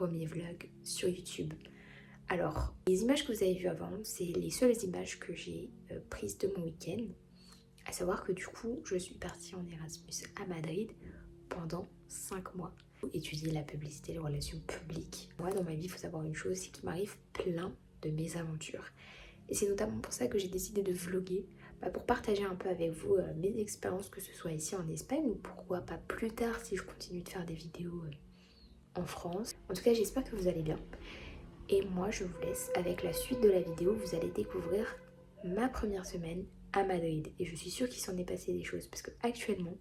premier vlog sur YouTube. Alors, les images que vous avez vues avant, c'est les seules images que j'ai prises de mon week-end. À savoir que du coup, je suis partie en Erasmus à Madrid pendant 5 mois. Pour étudier la publicité et les relations publiques. Moi, dans ma vie, il faut savoir une chose, c'est qu'il m'arrive plein de mésaventures. Et c'est notamment pour ça que j'ai décidé de vlogger, pour partager un peu avec vous mes expériences, que ce soit ici en Espagne ou pourquoi pas plus tard si je continue de faire des vidéos en France. En tout cas, j'espère que vous allez bien. Et moi, je vous laisse avec la suite de la vidéo. Vous allez découvrir ma première semaine à Madrid. Et je suis sûre qu'il s'en est passé des choses parce qu'actuellement,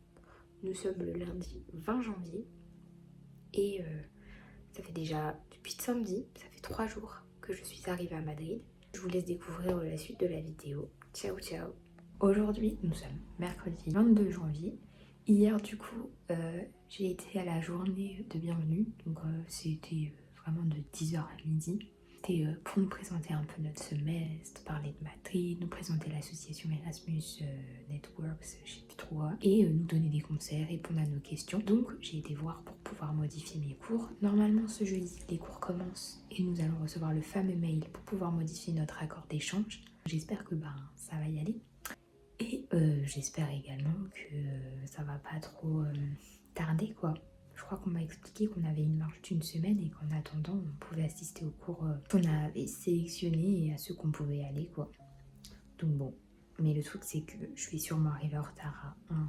nous sommes le lundi 20 janvier. Et ça fait déjà depuis samedi, ça fait 3 jours que je suis arrivée à Madrid. Je vous laisse découvrir la suite de la vidéo. Ciao ciao. Aujourd'hui, nous sommes mercredi 22 janvier. Hier du coup, j'ai été à la journée de bienvenue. Donc c'était vraiment de 10h à midi. C'était pour nous présenter un peu notre semestre, parler de Madrid, nous présenter l'association Erasmus Networks, je sais plus trop, et nous donner des conseils, répondre à nos questions. Donc j'ai été voir pour pouvoir modifier mes cours. Normalement ce jeudi, les cours commencent et nous allons recevoir le fameux mail pour pouvoir modifier notre accord d'échange. J'espère que ça va y aller. Et j'espère également que ça va pas trop tarder quoi. Je crois qu'on m'a expliqué qu'on avait une marge d'une semaine et qu'en attendant on pouvait assister aux cours qu'on avait sélectionnés et à ceux qu'on pouvait aller quoi. Donc bon, mais le truc c'est que je vais sûrement arriver en retard à un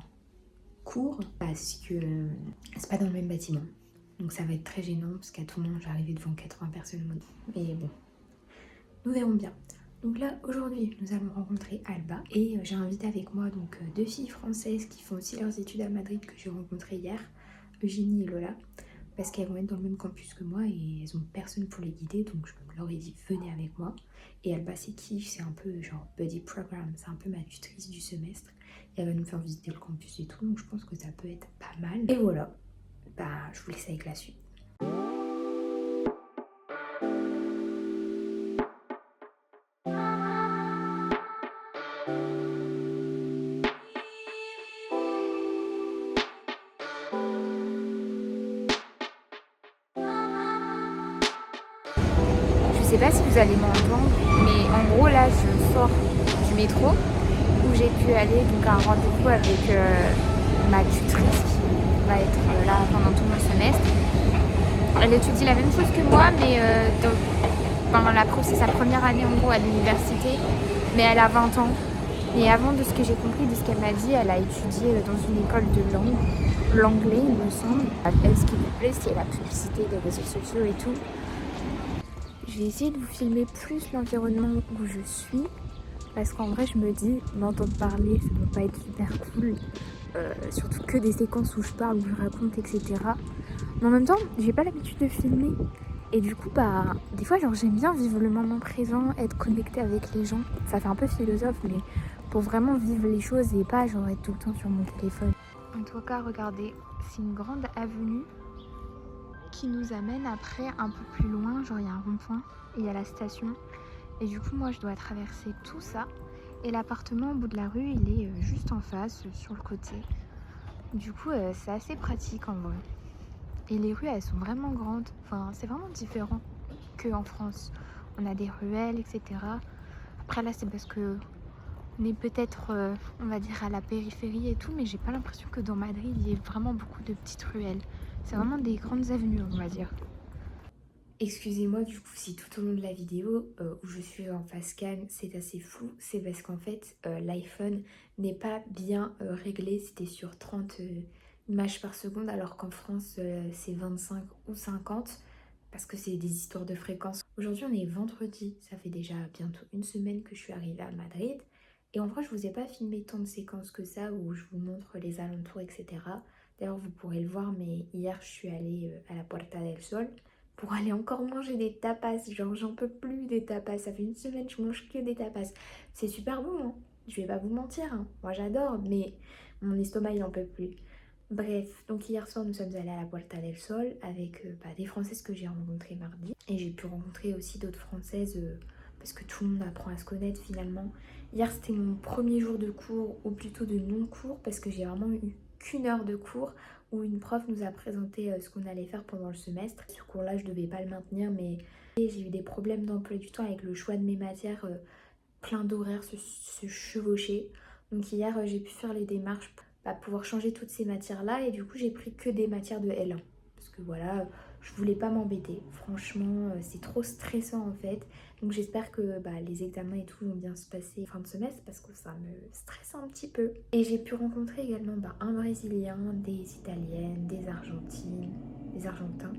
cours parce que c'est pas dans le même bâtiment. Donc ça va être très gênant parce qu'à tout moment j'arrivais devant 80 personnes. Mais bon, nous verrons bien. Donc là aujourd'hui nous allons rencontrer Alba et j'ai invité avec moi donc 2 filles françaises qui font aussi leurs études à Madrid que j'ai rencontrées hier, Eugénie et Lola, parce qu'elles vont être dans le même campus que moi et elles ont personne pour les guider, donc je leur ai dit venez avec moi. Et Alba c'est qui, c'est un peu genre buddy program, c'est un peu ma tutrice du semestre et elle va nous faire visiter le campus et tout, donc je pense que ça peut être pas mal. Et voilà, je vous laisse avec la suite. Je sais pas si vous allez m'entendre, mais en gros là je sors du métro où j'ai pu aller donc à un rendez-vous avec ma tutrice qui va être là pendant tout mon semestre. Elle étudie la même chose que moi, mais c'est sa première année en gros à l'université, mais elle a 20 ans. Et avant, de ce que j'ai compris, de ce qu'elle m'a dit, elle a étudié dans une école de langue, l'anglais il me semble. Elle, ce qui lui plaît, c'est la publicité, les réseaux sociaux et tout. Je vais essayer de vous filmer plus l'environnement où je suis, parce qu'en vrai je me dis, m'entendre parler ça doit pas être super cool, surtout que des séquences où je parle, où je raconte, etc. Mais en même temps, j'ai pas l'habitude de filmer, et du coup des fois genre j'aime bien vivre le moment présent, être connectée avec les gens. Ça fait un peu philosophe, mais pour vraiment vivre les choses et pas genre être tout le temps sur mon téléphone. En tout cas, regardez, c'est une grande avenue qui nous amène après un peu plus loin, genre il y a un rond-point et il y a la station, et du coup moi je dois traverser tout ça et l'appartement au bout de la rue il est juste en face sur le côté. Du coup c'est assez pratique en vrai, et les rues elles sont vraiment grandes, enfin c'est vraiment différent qu'en France. On a des ruelles, etc. Après là c'est parce que on est peut-être on va dire à la périphérie et tout, mais j'ai pas l'impression que dans Madrid il y ait vraiment beaucoup de petites ruelles. C'est vraiment des grandes avenues, on va dire. Excusez-moi du coup si tout au long de la vidéo où je suis en face cam c'est assez flou, c'est parce qu'en fait l'iPhone n'est pas bien réglé, c'était sur 30 images par seconde alors qu'en France c'est 25 ou 50 parce que c'est des histoires de fréquences. Aujourd'hui on est vendredi, ça fait déjà bientôt une semaine que je suis arrivée à Madrid et en vrai je vous ai pas filmé tant de séquences que ça où je vous montre les alentours etc. D'ailleurs vous pourrez le voir, mais hier je suis allée à la Puerta del Sol pour aller encore manger des tapas. Genre j'en peux plus des tapas, ça fait une semaine que je mange que des tapas. C'est super bon hein, je vais pas vous mentir hein. Moi j'adore, mais mon estomac il en peut plus. Bref, donc hier soir nous sommes allés à la Puerta del Sol avec des Françaises que j'ai rencontrées mardi. Et j'ai pu rencontrer aussi d'autres Françaises parce que tout le monde apprend à se connaître finalement. Hier c'était mon premier jour de cours, ou plutôt de non-cours, parce que j'ai vraiment eu qu'une heure de cours où une prof nous a présenté ce qu'on allait faire pendant le semestre. Ce cours-là, je devais pas le maintenir, mais j'ai eu des problèmes d'emploi du temps avec le choix de mes matières, plein d'horaires se chevauchaient. Donc hier, j'ai pu faire les démarches pour pouvoir changer toutes ces matières-là et du coup, j'ai pris que des matières de L1. Parce que voilà, je voulais pas m'embêter. Franchement, c'est trop stressant en fait. Donc j'espère que les examens et tout vont bien se passer fin de semestre parce que ça me stresse un petit peu. Et j'ai pu rencontrer également un Brésilien, des Italiennes, des Argentines, des Argentins,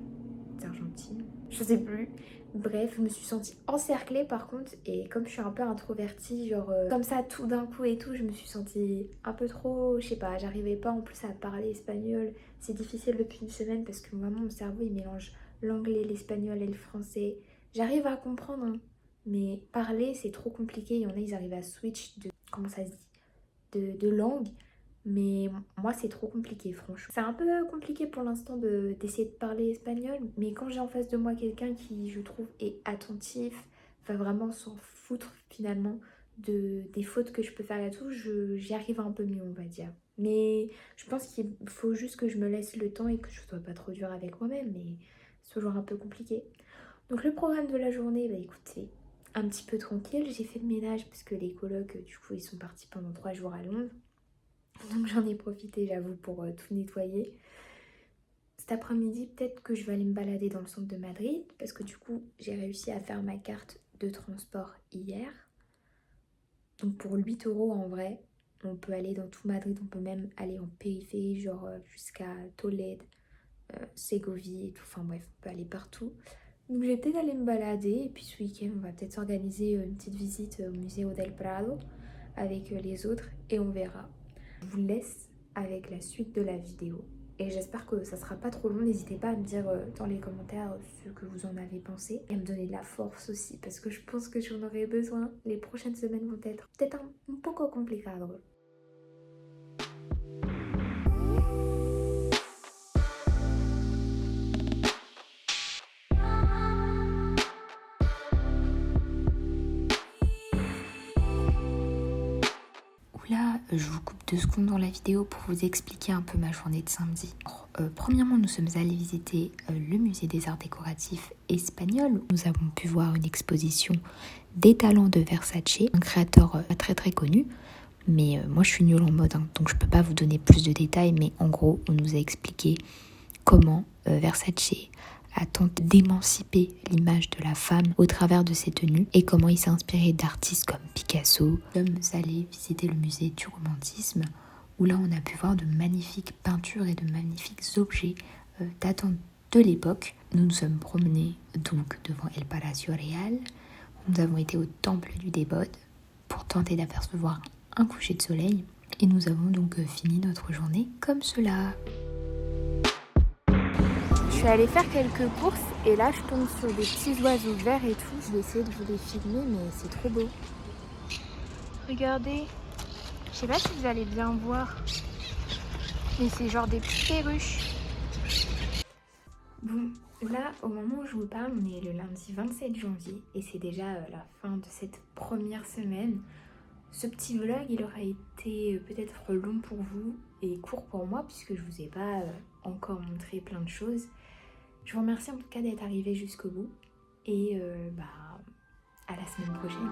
des Argentines, je sais plus. Bref, je me suis sentie encerclée par contre et comme je suis un peu introvertie, genre comme ça tout d'un coup et tout, je me suis sentie un peu trop, je sais pas, j'arrivais pas en plus à parler espagnol. C'est difficile depuis une semaine parce que vraiment mon cerveau il mélange l'anglais, l'espagnol et le français. J'arrive à comprendre, hein, mais parler c'est trop compliqué. Il y en a, ils arrivent à switch de, comment ça se dit, de langue. Mais moi, c'est trop compliqué, franchement. C'est un peu compliqué pour l'instant d'essayer de parler espagnol. Mais quand j'ai en face de moi quelqu'un qui, je trouve, est attentif, va vraiment s'en foutre finalement des fautes que je peux faire et tout, j'y arrive un peu mieux, on va dire. Mais je pense qu'il faut juste que je me laisse le temps et que je sois pas trop dure avec moi-même. Mais c'est toujours un peu compliqué. Donc le programme de la journée, écoutez, un petit peu tranquille. J'ai fait le ménage parce que les colocs, du coup, ils sont partis pendant 3 jours à Londres. Donc j'en ai profité, j'avoue, pour tout nettoyer. Cet après-midi, peut-être que je vais aller me balader dans le centre de Madrid parce que du coup, j'ai réussi à faire ma carte de transport hier. Donc pour 8 € en vrai, on peut aller dans tout Madrid, on peut même aller en périphérie, genre jusqu'à Tolède, Ségovie et tout. Enfin bref, on peut aller partout. Donc je vais peut-être aller me balader et puis ce week-end, on va peut-être s'organiser une petite visite au Museo del Prado avec les autres et on verra. Je vous laisse avec la suite de la vidéo et j'espère que ça sera pas trop long. N'hésitez pas à me dire dans les commentaires ce que vous en avez pensé et à me donner de la force aussi parce que je pense que j'en aurai besoin. Les prochaines semaines vont être peut-être un poco complicadas. Là, je vous coupe 2 secondes dans la vidéo pour vous expliquer un peu ma journée de samedi. Premièrement, nous sommes allés visiter le musée des arts décoratifs espagnols. Nous avons pu voir une exposition des talents de Versace, un créateur très très connu. Mais moi, je suis nulle en mode, donc je peux pas vous donner plus de détails. Mais en gros, on nous a expliqué comment Versace a tenté d'émanciper l'image de la femme au travers de ses tenues et comment il s'est inspiré d'artistes comme Picasso. Nous sommes allés visiter le musée du romantisme où là on a pu voir de magnifiques peintures et de magnifiques objets datant de l'époque. Nous nous sommes promenés donc devant El Palacio Real. Nous avons été au temple du Débode pour tenter d'apercevoir un coucher de soleil et nous avons donc fini notre journée comme cela. Je suis allée faire quelques courses et là je tombe sur des petits oiseaux verts et tout. Je vais essayer de vous les filmer mais c'est trop beau. Regardez, je sais pas si vous allez bien voir, mais c'est genre des petites perruches. Bon, là au moment où je vous parle, on est le lundi 27 janvier et c'est déjà la fin de cette première semaine. Ce petit vlog, il aura été peut-être long pour vous et court pour moi puisque je vous ai pas encore montré plein de choses. Je vous remercie en tout cas d'être arrivé jusqu'au bout et à la semaine prochaine.